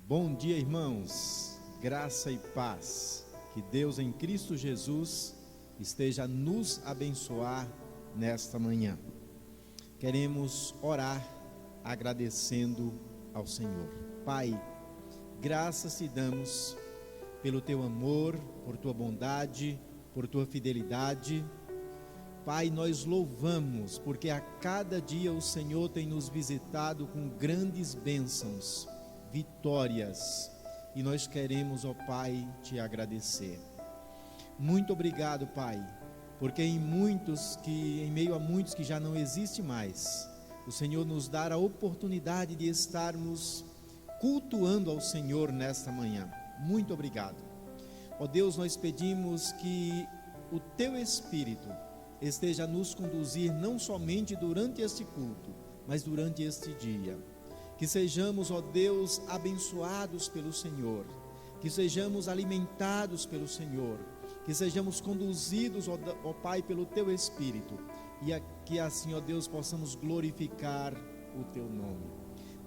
Bom dia, irmãos, graça e paz, que Deus em Cristo Jesus esteja a nos abençoar nesta manhã. Queremos orar agradecendo ao Senhor. Pai, graças te damos pelo teu amor, por tua bondade, por tua fidelidade. Pai, nós louvamos porque a cada dia o Senhor tem nos visitado com grandes bênçãos, vitórias, e nós queremos, ó Pai, te agradecer. Muito obrigado, Pai, porque em meio a muitos que já não existe mais, o Senhor nos dá a oportunidade de estarmos cultuando ao Senhor nesta manhã. Muito obrigado. Ó Deus, nós pedimos que o teu Espírito esteja a nos conduzir não somente durante este culto, mas durante este dia. Que sejamos, ó Deus, abençoados pelo Senhor, que sejamos alimentados pelo Senhor, que sejamos conduzidos, ó Pai, pelo teu Espírito, e que assim, ó Deus, possamos glorificar o teu nome.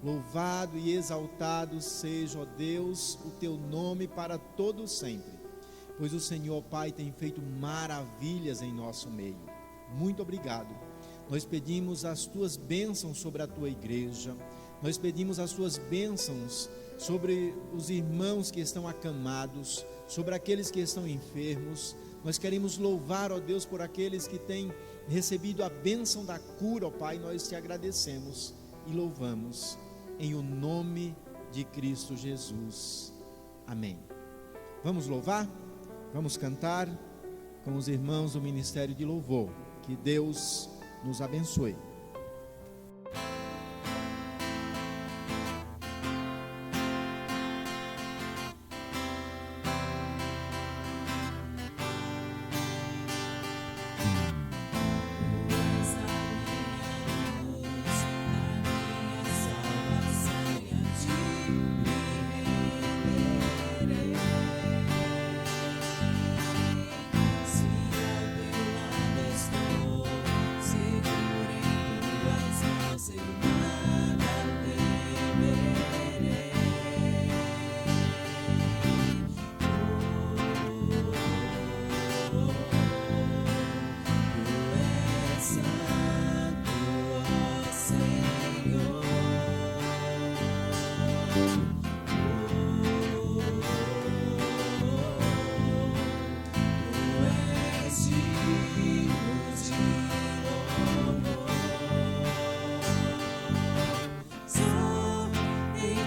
Louvado e exaltado seja, ó Deus, o teu nome para todo sempre, pois o Senhor, Pai, tem feito maravilhas em nosso meio. Muito obrigado. Nós pedimos as tuas bênçãos sobre a tua igreja, nós pedimos as tuas bênçãos sobre os irmãos que estão acamados, sobre aqueles que estão enfermos. Nós queremos louvar, ó Deus, por aqueles que têm recebido a bênção da cura, ó Pai. Nós te agradecemos e louvamos em o nome de Cristo Jesus. Amém. Vamos louvar? Vamos cantar com os irmãos do Ministério de Louvor. Que Deus nos abençoe.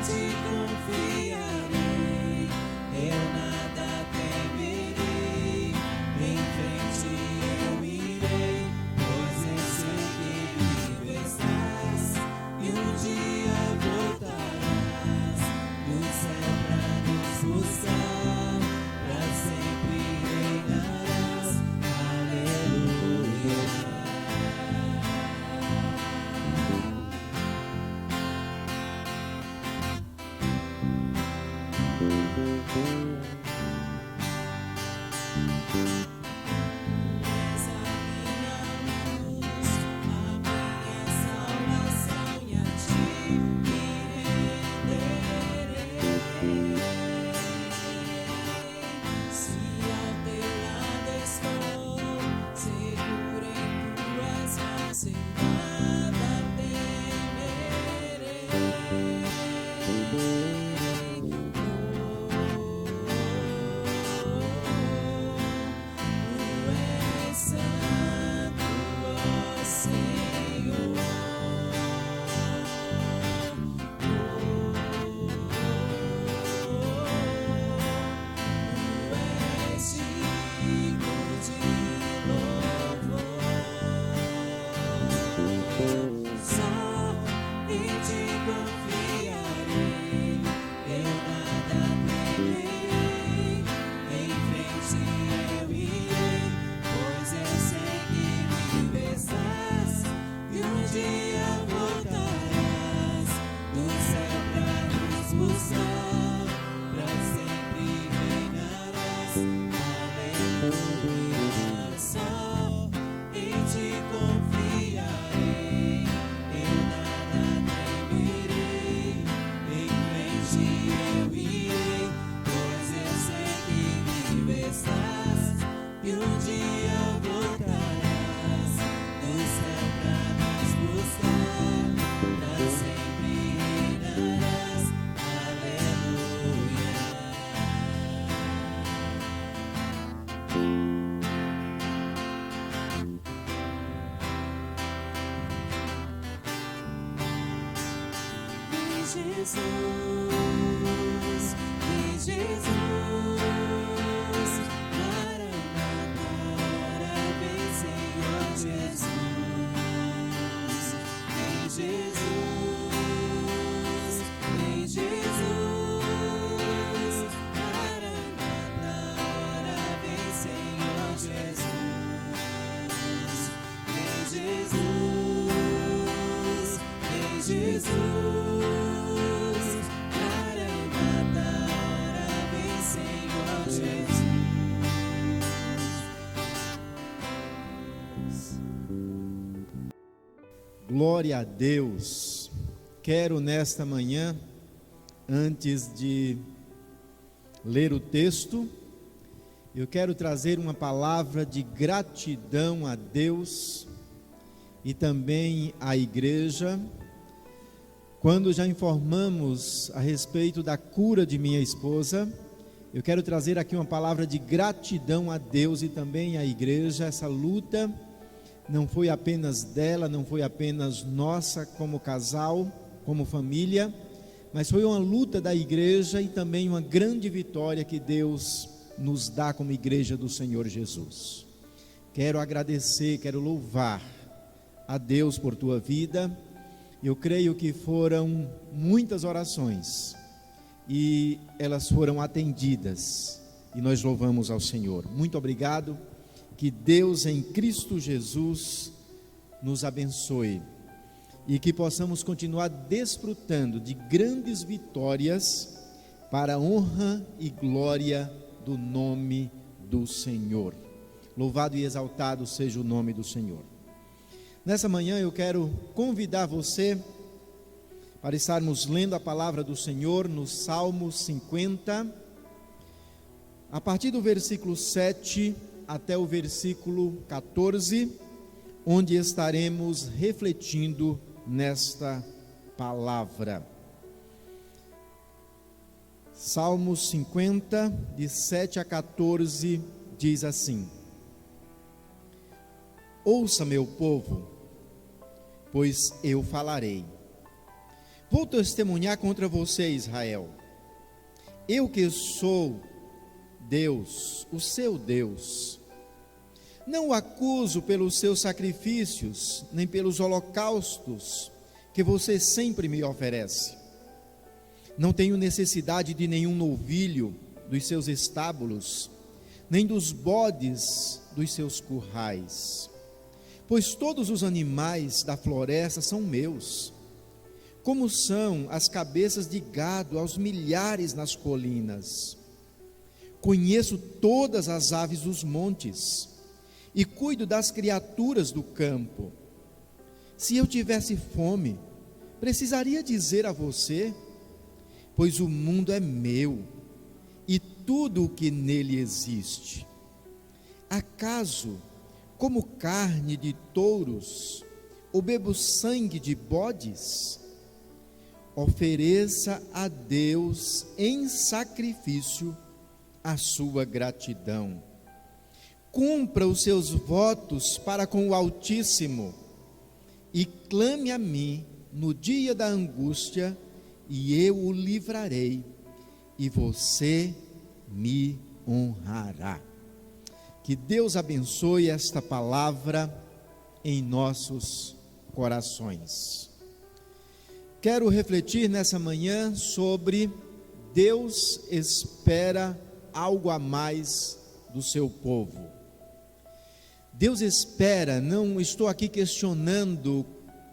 Te eu irei, pois eu sei que vivo estás, e um dia voltarás do céu pra nos buscar, pra sempre reinarás. Aleluia. Jesus, em Jesus, Maranata, vem Senhor Jesus, em Jesus, em Jesus, Maranata, vem Senhor Jesus, em Jesus, em Jesus. Glória a Deus. Quero nesta manhã, antes de ler o texto, eu quero trazer uma palavra de gratidão a Deus e também à igreja. Quando já informamos a respeito da cura de minha esposa, eu quero trazer aqui uma palavra de gratidão a Deus e também à igreja. Essa luta não foi apenas dela, não foi apenas nossa como casal, como família, mas foi uma luta da igreja e também uma grande vitória que Deus nos dá como igreja do Senhor Jesus. Quero agradecer, quero louvar a Deus por tua vida. Eu creio que foram muitas orações e elas foram atendidas e nós louvamos ao Senhor. Muito obrigado. Que Deus em Cristo Jesus nos abençoe e que possamos continuar desfrutando de grandes vitórias para a honra e glória do nome do Senhor. Louvado e exaltado seja o nome do Senhor. Nessa manhã eu quero convidar você para estarmos lendo a palavra do Senhor no Salmo 50, a partir do versículo 7 até o versículo 14, onde estaremos refletindo nesta palavra. Salmo 50, de 7 a 14, diz assim: Ouça, meu povo, pois eu falarei. Vou testemunhar contra você, Israel. Eu que sou Deus, o seu Deus. Não o acuso pelos seus sacrifícios, nem pelos holocaustos que você sempre me oferece. Não tenho necessidade de nenhum novilho dos seus estábulos, nem dos bodes dos seus currais, pois todos os animais da floresta são meus, como são as cabeças de gado aos milhares nas colinas. Conheço todas as aves dos montes e cuido das criaturas do campo. Se eu tivesse fome, precisaria dizer a você, pois o mundo é meu e tudo o que nele existe. Acaso como carne de touros ou bebo sangue de bodes? Ofereça a Deus em sacrifício a sua gratidão. Cumpra os seus votos para com o Altíssimo e clame a mim no dia da angústia, e eu o livrarei, e você me honrará. Que Deus abençoe esta palavra em nossos corações. Quero refletir nessa manhã sobre Deus espera algo a mais do seu povo. Deus espera, não estou aqui questionando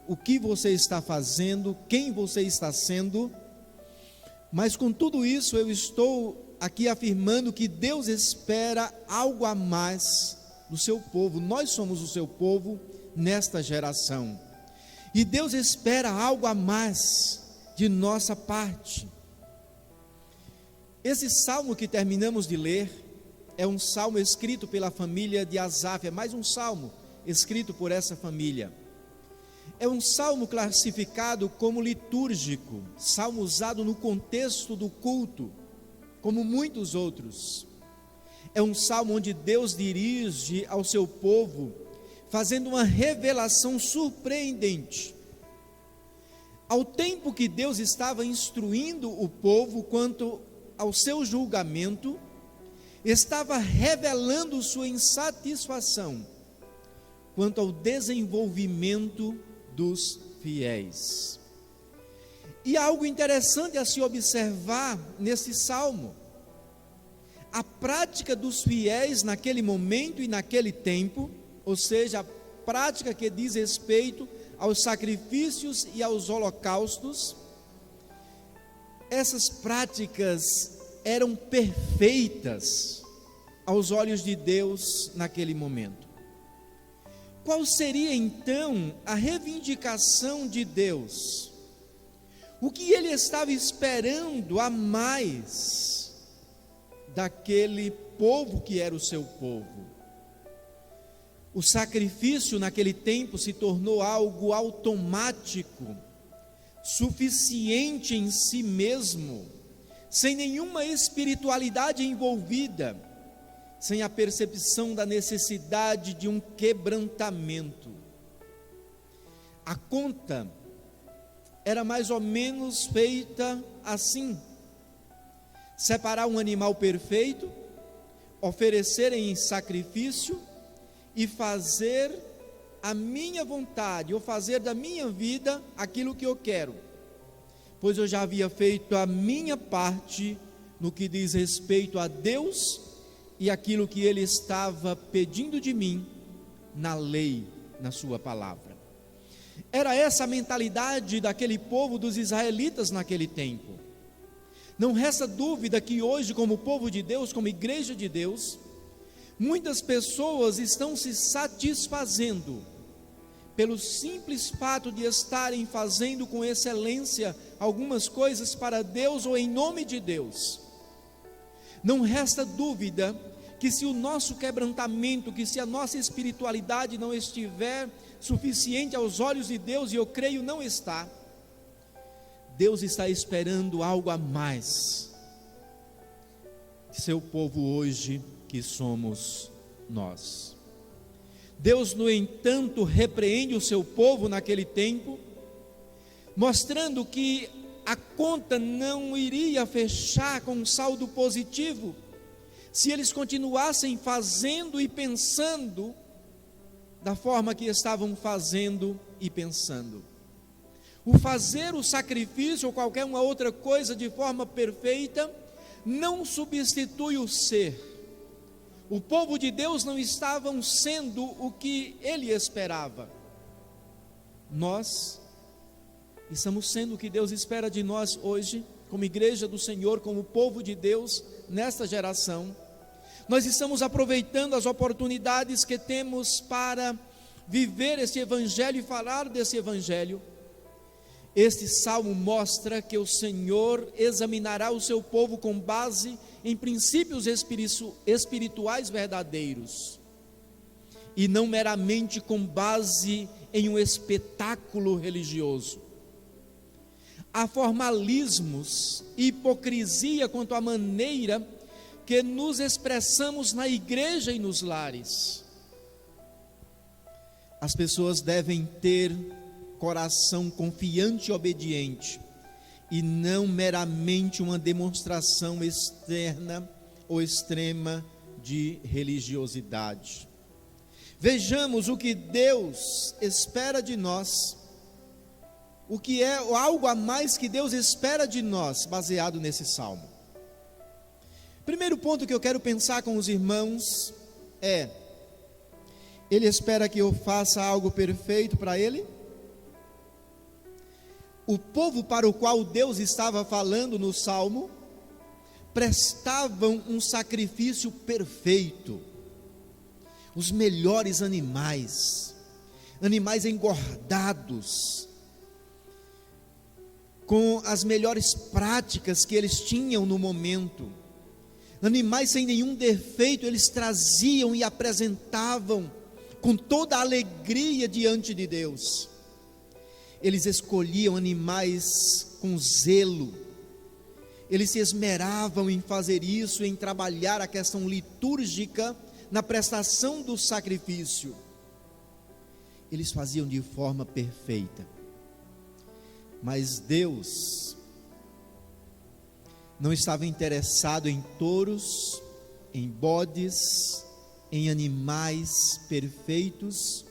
o que você está fazendo, quem você está sendo, mas com tudo isso eu estou aqui afirmando que Deus espera algo a mais do seu povo. Nós somos o seu povo nesta geração, e Deus espera algo a mais de nossa parte. Esse salmo que terminamos de ler é um salmo escrito pela família de Asaf, é mais um salmo escrito por essa família. É um salmo classificado como litúrgico, salmo usado no contexto do culto, como muitos outros. É um salmo onde Deus dirige ao seu povo, fazendo uma revelação surpreendente. Ao tempo que Deus estava instruindo o povo quanto ao seu julgamento, estava revelando sua insatisfação quanto ao desenvolvimento dos fiéis. E há algo interessante a se observar nesse salmo. A prática dos fiéis naquele momento e naquele tempo, ou seja, a prática que diz respeito aos sacrifícios e aos holocaustos, essas práticas eram perfeitas aos olhos de Deus naquele momento. Qual seria então a reivindicação de Deus? O que ele estava esperando a mais daquele povo que era o seu povo? O sacrifício naquele tempo se tornou algo automático, suficiente em si mesmo, sem nenhuma espiritualidade envolvida, sem a percepção da necessidade de um quebrantamento. A conta era mais ou menos feita assim: separar um animal perfeito, oferecer em sacrifício e fazer a minha vontade, ou fazer da minha vida aquilo que eu quero, pois eu já havia feito a minha parte no que diz respeito a Deus e aquilo que Ele estava pedindo de mim na lei, na sua palavra. Era essa a mentalidade daquele povo dos israelitas naquele tempo. Não resta dúvida que hoje, como povo de Deus, como igreja de Deus, muitas pessoas estão se satisfazendo pelo simples fato de estarem fazendo com excelência algumas coisas para Deus ou em nome de Deus. Não resta dúvida que se o nosso quebrantamento, que se a nossa espiritualidade não estiver suficiente aos olhos de Deus, e eu creio não está, Deus está esperando algo a mais de seu povo hoje, que somos nós. Deus, no entanto, repreende o seu povo naquele tempo, mostrando que a conta não iria fechar com um saldo positivo, se eles continuassem fazendo e pensando da forma que estavam fazendo e pensando. O fazer o sacrifício ou qualquer uma outra coisa de forma perfeita não substitui o ser. O povo de Deus não estavam sendo o que ele esperava. Nós estamos sendo o que Deus espera de nós hoje, como igreja do Senhor, como povo de Deus, nesta geração. Nós estamos aproveitando as oportunidades que temos para viver esse evangelho e falar desse evangelho. Este salmo mostra que o Senhor examinará o seu povo com base em princípios espirituais verdadeiros, e não meramente com base em um espetáculo religioso. Há formalismos e hipocrisia quanto à maneira que nos expressamos na igreja e nos lares. As pessoas devem ter coração confiante e obediente, e não meramente uma demonstração externa ou extrema de religiosidade. Vejamos o que Deus espera de nós, o que é algo a mais que Deus espera de nós, baseado nesse salmo. Primeiro ponto que eu quero pensar com os irmãos é: Ele espera que eu faça algo perfeito para Ele? O povo para o qual Deus estava falando no salmo prestavam um sacrifício perfeito, os melhores animais engordados, com as melhores práticas que eles tinham no momento. Animais sem nenhum defeito eles traziam e apresentavam com toda a alegria diante de Deus. Eles escolhiam animais com zelo, eles se esmeravam em fazer isso, em trabalhar a questão litúrgica na prestação do sacrifício. Eles faziam de forma perfeita. Mas Deus não estava interessado em touros, em bodes, em animais perfeitos.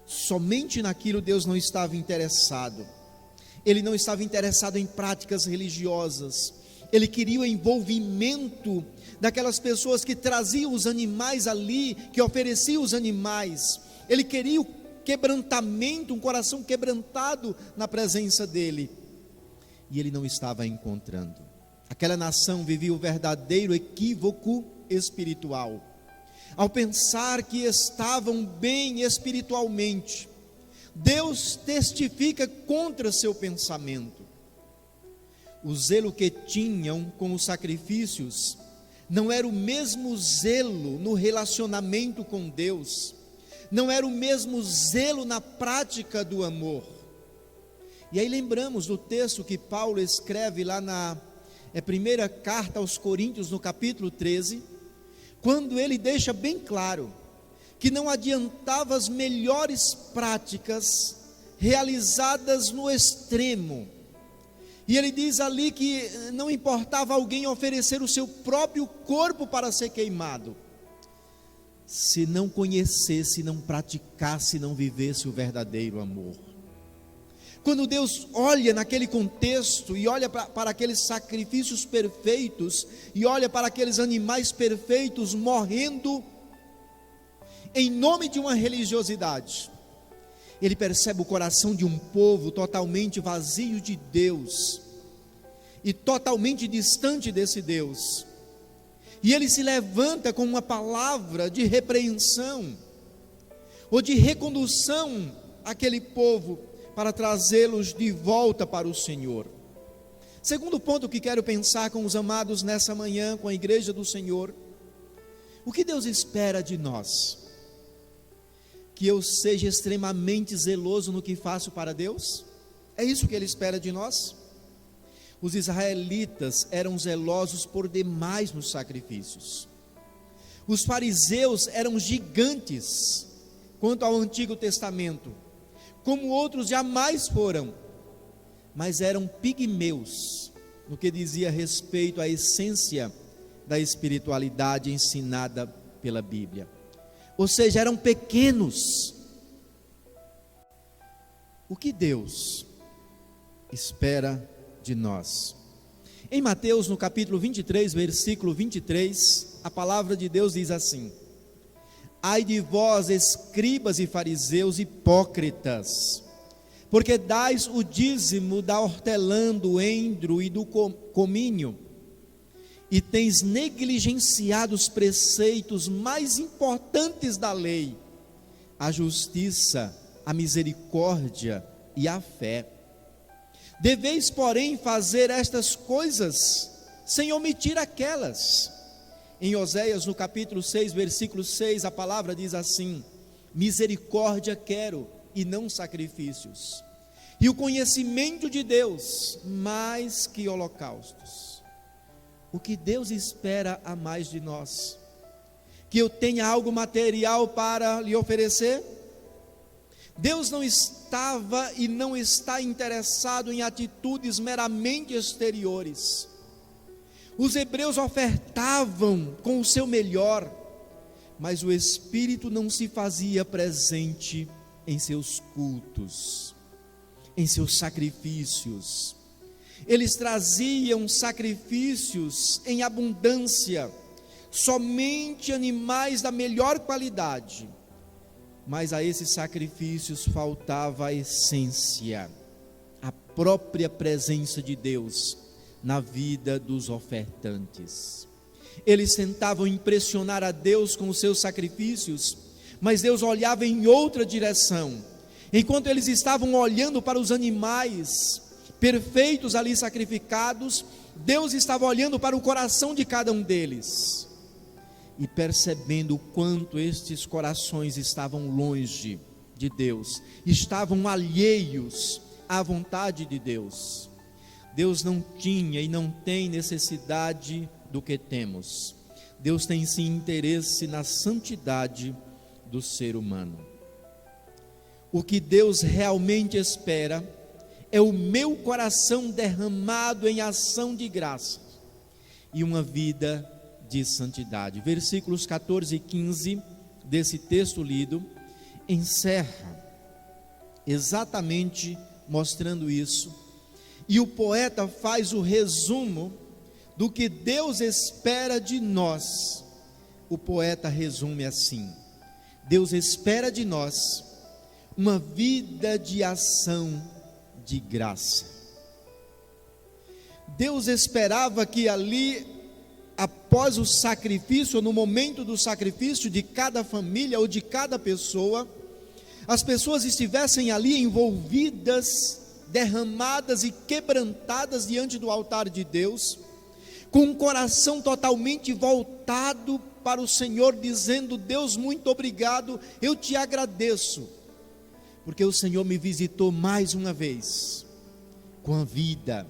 Somente naquilo Deus não estava interessado. Ele não estava interessado em práticas religiosas. Ele queria o envolvimento daquelas pessoas que traziam os animais ali, que ofereciam os animais. Ele queria o quebrantamento, um coração quebrantado na presença dele. E ele não estava encontrando. Aquela nação vivia o verdadeiro equívoco espiritual, ao pensar que estavam bem espiritualmente. Deus testifica contra seu pensamento. O zelo que tinham com os sacrifícios não era o mesmo zelo no relacionamento com Deus, não era o mesmo zelo na prática do amor. E aí lembramos do texto que Paulo escreve lá na primeira carta aos Coríntios, no capítulo 13, quando ele deixa bem claro que não adiantava as melhores práticas realizadas no extremo. E ele diz ali que não importava alguém oferecer o seu próprio corpo para ser queimado, se não conhecesse, não praticasse, não vivesse o verdadeiro amor. Quando Deus olha naquele contexto e olha para aqueles sacrifícios perfeitos, e olha para aqueles animais perfeitos morrendo em nome de uma religiosidade, ele percebe o coração de um povo totalmente vazio de Deus e totalmente distante desse Deus. E ele se levanta com uma palavra de repreensão ou de recondução àquele povo, para trazê-los de volta para o Senhor. Segundo ponto que quero pensar com os amados nessa manhã, com a igreja do Senhor: o que Deus espera de nós? Que eu seja extremamente zeloso no que faço para Deus? É isso que Ele espera de nós? Os israelitas eram zelosos por demais nos sacrifícios. Os fariseus eram gigantes quanto ao Antigo Testamento, como outros jamais foram, mas eram pigmeus no que dizia respeito à essência da espiritualidade ensinada pela Bíblia. Ou seja, eram pequenos. O que Deus espera de nós? Em Mateus, no capítulo 23, versículo 23, a palavra de Deus diz assim: ai de vós, escribas e fariseus hipócritas, porque dais o dízimo da hortelã, do endro e do comínio, e tens negligenciado os preceitos mais importantes da lei, a justiça, a misericórdia e a fé. Deveis, porém, fazer estas coisas sem omitir aquelas. Em Oséias, no capítulo 6, versículo 6, a palavra diz assim: misericórdia quero e não sacrifícios, e o conhecimento de Deus mais que holocaustos. O que Deus espera a mais de nós? Que eu tenha algo material para lhe oferecer? Deus não estava e não está interessado em atitudes meramente exteriores. Os hebreus ofertavam com o seu melhor, mas o Espírito não se fazia presente em seus cultos, em seus sacrifícios. Eles traziam sacrifícios em abundância, somente animais da melhor qualidade, mas a esses sacrifícios faltava a essência, a própria presença de Deus na vida dos ofertantes. Eles tentavam impressionar a Deus com os seus sacrifícios, mas Deus olhava em outra direção. Enquanto eles estavam olhando para os animais perfeitos ali sacrificados, Deus estava olhando para o coração de cada um deles e percebendo o quanto estes corações estavam longe de Deus, estavam alheios à vontade de Deus. Deus não tinha e não tem necessidade do que temos. Deus tem sim interesse na santidade do ser humano. O que Deus realmente espera é o meu coração derramado em ação de graça e uma vida de santidade. Versículos 14 e 15 desse texto lido encerra exatamente mostrando isso, e o poeta faz o resumo do que Deus espera de nós. O poeta resume assim: Deus espera de nós uma vida de ação de graça. Deus esperava que ali, após o sacrifício, ou no momento do sacrifício de cada família ou de cada pessoa, as pessoas estivessem ali envolvidas, derramadas e quebrantadas diante do altar de Deus, com um coração totalmente voltado para o Senhor, dizendo: Deus, muito obrigado, eu te agradeço, porque o Senhor me visitou mais uma vez, com a vida,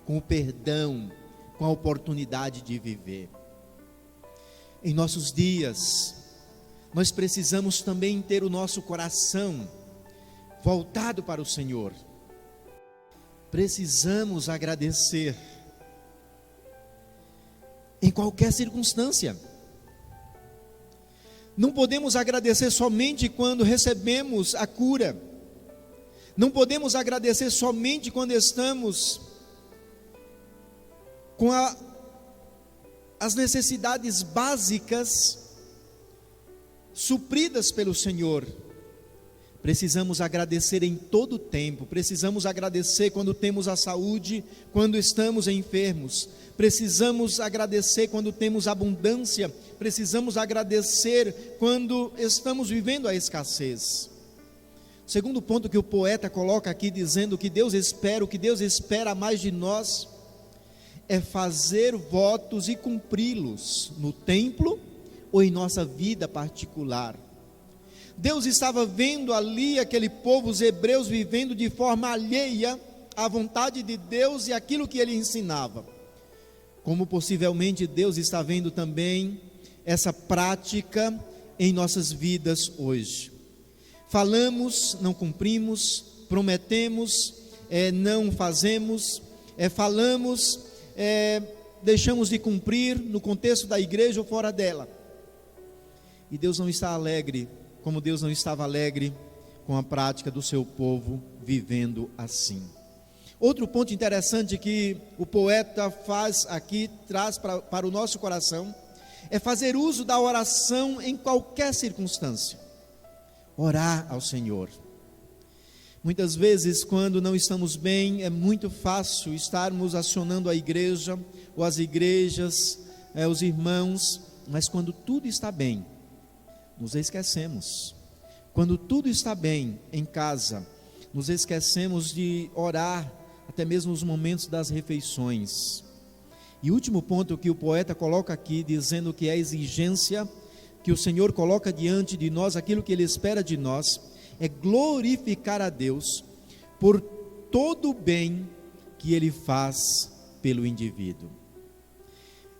com o perdão, com a oportunidade de viver. Em nossos dias, nós precisamos também ter o nosso coração voltado para o Senhor. Precisamos agradecer em qualquer circunstância. Não podemos agradecer somente quando recebemos a cura. Não podemos agradecer somente quando estamos com as necessidades básicas supridas pelo Senhor. Precisamos agradecer em todo o tempo. Precisamos agradecer quando temos a saúde, quando estamos enfermos. Precisamos agradecer quando temos abundância. Precisamos agradecer quando estamos vivendo a escassez. O segundo ponto que o poeta coloca aqui, dizendo que Deus espera, o que Deus espera mais de nós, é fazer votos e cumpri-los no templo ou em nossa vida particular. Deus estava vendo ali aquele povo, os hebreus, vivendo de forma alheia à vontade de Deus e aquilo que ele ensinava. Como possivelmente Deus está vendo também essa prática em nossas vidas hoje. Falamos, não cumprimos, prometemos, não fazemos, falamos, deixamos de cumprir no contexto da igreja ou fora dela. E Deus não está alegre, como Deus não estava alegre com a prática do seu povo vivendo assim. Outro ponto interessante que o poeta faz aqui, traz para o nosso coração, é fazer uso da oração em qualquer circunstância. Orar ao Senhor. Muitas vezes, quando não estamos bem, é muito fácil estarmos acionando a igreja, ou as igrejas, os irmãos, mas quando tudo está bem, nos esquecemos. Quando tudo está bem em casa, nos esquecemos de orar, até mesmo nos momentos das refeições. E o último ponto que o poeta coloca aqui, dizendo que é a exigência que o Senhor coloca diante de nós, aquilo que Ele espera de nós, é glorificar a Deus por todo o bem que Ele faz pelo indivíduo.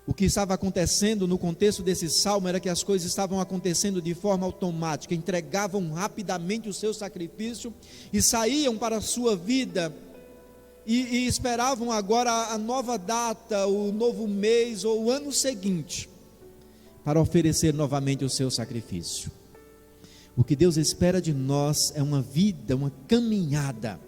O que estava acontecendo no contexto desse salmo era que as coisas estavam acontecendo de forma automática, entregavam rapidamente o seu sacrifício e saíam para a sua vida e esperavam agora a nova data, o novo mês ou o ano seguinte para oferecer novamente o seu sacrifício. O que Deus espera de nós é uma vida, uma caminhada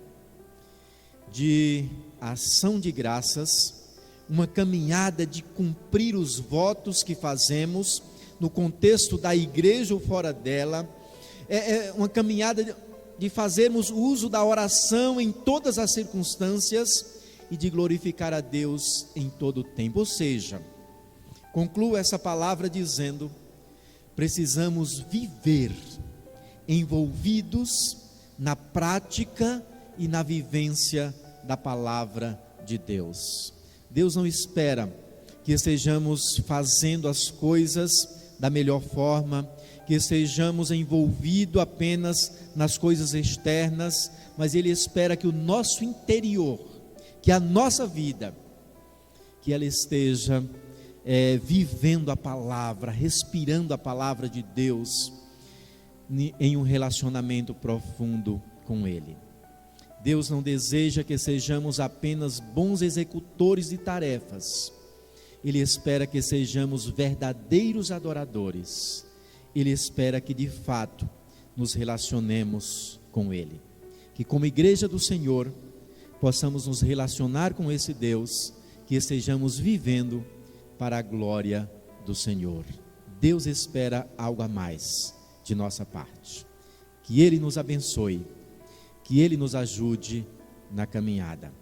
de ação de graças, uma caminhada de cumprir os votos que fazemos no contexto da igreja ou fora dela, uma caminhada de fazermos uso da oração em todas as circunstâncias e de glorificar a Deus em todo o tempo. Ou seja, concluo essa palavra dizendo: precisamos viver envolvidos na prática e na vivência da palavra de Deus. Deus não espera que estejamos fazendo as coisas da melhor forma, que estejamos envolvidos apenas nas coisas externas, mas Ele espera que o nosso interior, que a nossa vida, que ela esteja vivendo a palavra, respirando a palavra de Deus, em um relacionamento profundo com Ele. Deus não deseja que sejamos apenas bons executores de tarefas. Ele espera que sejamos verdadeiros adoradores. Ele espera que de fato nos relacionemos com Ele. Que como igreja do Senhor possamos nos relacionar com esse Deus, que estejamos vivendo para a glória do Senhor. Deus espera algo a mais de nossa parte. Que Ele nos abençoe, que Ele nos ajude na caminhada.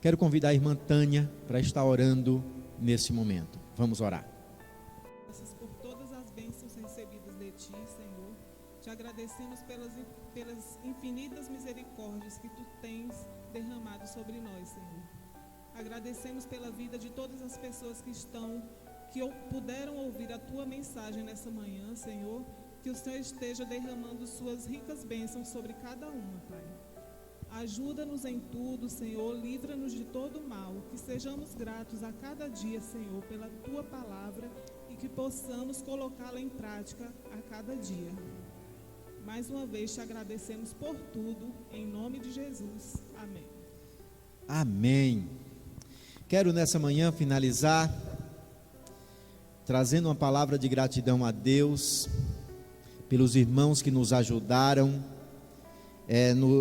Quero convidar a irmã Tânia para estar orando nesse momento. Vamos orar. Graças por todas as bênçãos recebidas de Ti, Senhor. Te agradecemos pelas infinitas misericórdias que Tu tens derramado sobre nós, Senhor. Agradecemos pela vida de todas as pessoas que puderam ouvir a Tua mensagem nessa manhã, Senhor. Que o Senhor esteja derramando Suas ricas bênçãos sobre cada uma, Pai. Ajuda-nos em tudo, Senhor, livra-nos de todo mal, que sejamos gratos a cada dia, Senhor, pela Tua palavra e que possamos colocá-la em prática a cada dia. Mais uma vez te agradecemos por tudo, em nome de Jesus. Amém. Amém. Quero nessa manhã finalizar trazendo uma palavra de gratidão a Deus pelos irmãos que nos ajudaram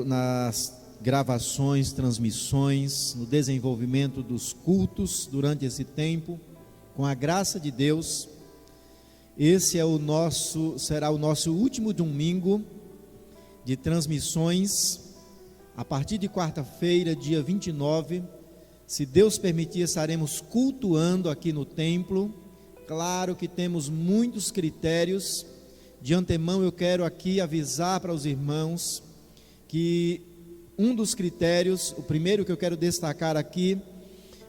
nas gravações, transmissões, no desenvolvimento dos cultos durante esse tempo. Com a graça de Deus, esse será o nosso último domingo de transmissões. A partir de quarta-feira, dia 29, se Deus permitir, estaremos cultuando aqui no templo. Claro que temos muitos critérios. De antemão eu quero aqui avisar para os irmãos que um dos critérios, o primeiro que eu quero destacar aqui,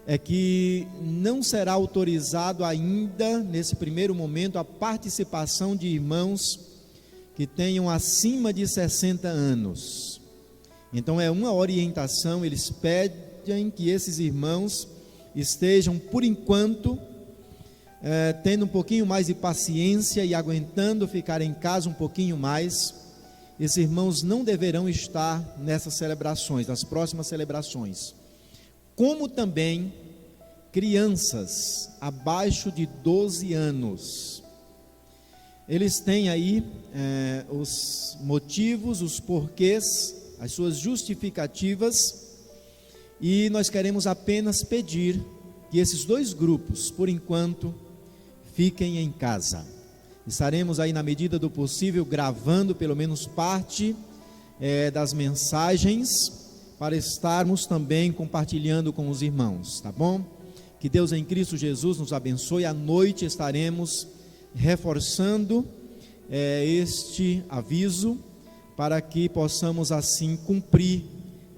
é que não será autorizado ainda, nesse primeiro momento, a participação de irmãos que tenham acima de 60 anos. Então é uma orientação, eles pedem que esses irmãos estejam, por enquanto, tendo um pouquinho mais de paciência e aguentando ficar em casa um pouquinho mais. Esses irmãos não deverão estar nessas celebrações, nas próximas celebrações. Como também crianças abaixo de 12 anos. Eles têm aí os motivos, os porquês, as suas justificativas, e nós queremos apenas pedir que esses dois grupos, por enquanto, fiquem em casa. Estaremos aí, na medida do possível, gravando pelo menos parte das mensagens, para estarmos também compartilhando com os irmãos, tá bom? Que Deus em Cristo Jesus nos abençoe. À noite estaremos reforçando este aviso, para que possamos assim cumprir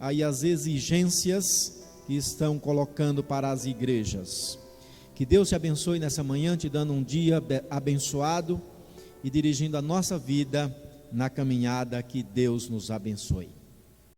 aí as exigências que estão colocando para as igrejas. Que Deus te abençoe nessa manhã, te dando um dia abençoado e dirigindo a nossa vida na caminhada. Que Deus nos abençoe.